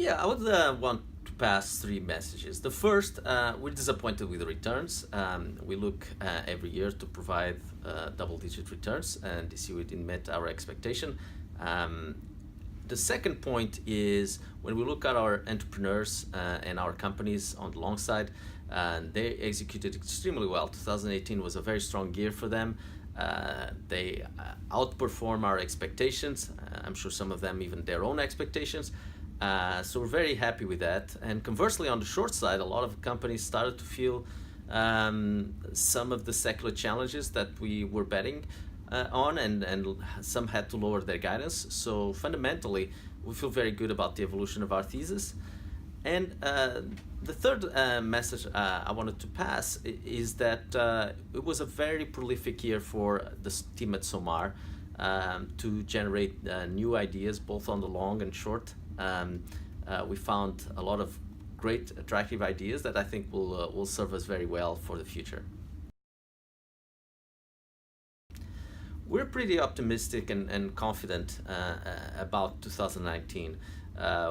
Yeah, I would want to pass three messages. The first, we're disappointed with the returns. We look every year to provide double-digit returns, and this year we didn't meet our expectation. Um, the second point is when we look at our entrepreneurs and our companies on the long side, they executed extremely well. 2018 was a very strong year for them. They outperform our expectations. I'm sure some of them even their own expectations. So we're very happy with that. And conversely, on the short side, a lot of companies started to feel some of the secular challenges that we were betting on, and some had to lower their guidance. So fundamentally, we feel very good about the evolution of our thesis. And the third message I wanted to pass is that it was a very prolific year for the team at Somar to generate new ideas, both on the long and short. We found a lot of great, attractive ideas that I think will serve us very well for the future. We're pretty optimistic and confident about 2019.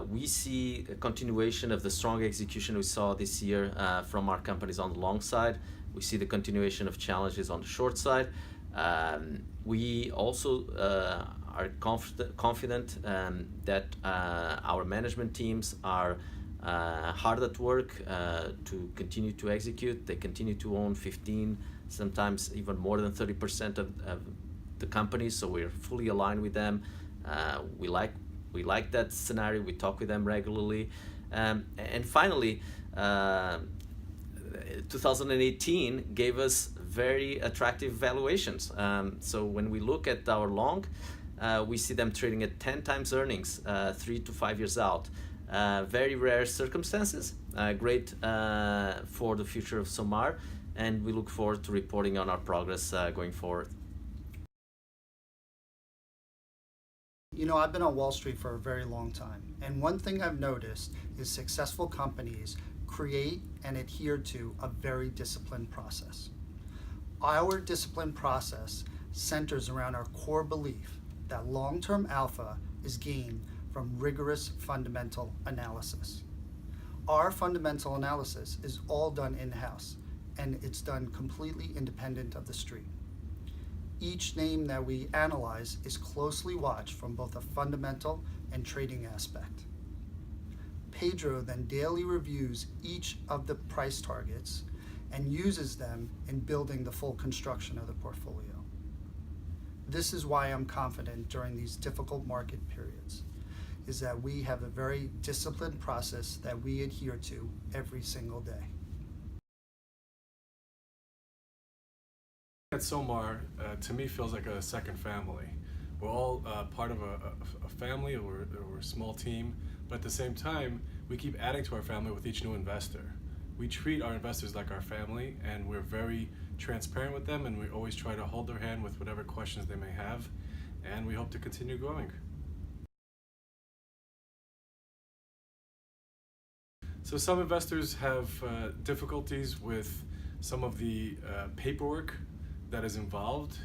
We see a continuation of the strong execution we saw this year from our companies on the long side. We see the continuation of challenges on the short side. We also are confident that our management teams are hard at work to continue to execute. They continue to own 15, sometimes even more than 30% of the company, so we're fully aligned with them. We like that scenario. We talk with them regularly. And finally, 2018 gave us very attractive valuations. So when we look at our long, we see them trading at 10 times earnings 3 to 5 years out. Very rare circumstances, great for the future of Somar, and we look forward to reporting on our progress going forward. You know, I've been on Wall Street for a very long time, and one thing I've noticed is successful companies create and adhere to a very disciplined process. Our disciplined process centers around our core belief that long-term alpha is gained from rigorous fundamental analysis. Our fundamental analysis is all done in-house, and it's done completely independent of the street. Each name that we analyze is closely watched from both a fundamental and trading aspect. Pedro then daily reviews each of the price targets and uses them in building the full construction of the portfolio. This is why I'm confident during these difficult market periods, is that we have a very disciplined process that we adhere to every single day. At Somar, to me, feels like a second family. We're all part of a family, or we're a small team, but at the same time, we keep adding to our family with each new investor. We treat our investors like our family, and we're very transparent with them, and we always try to hold their hand with whatever questions they may have, and we hope to continue growing. So some investors have difficulties with some of the paperwork that is involved,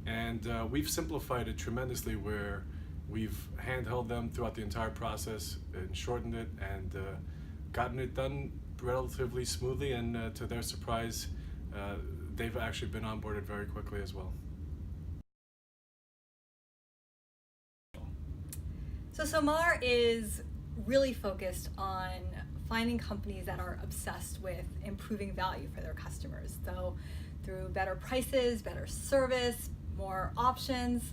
and we've simplified it tremendously, where we've handheld them throughout the entire process and shortened it and gotten it done relatively smoothly, and to their surprise, they've actually been onboarded very quickly as well. So Somar is really focused on finding companies that are obsessed with improving value for their customers. So through better prices, better service, more options.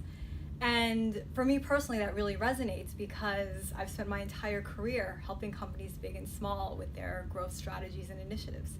And for me personally, that really resonates because I've spent my entire career helping companies big and small with their growth strategies and initiatives.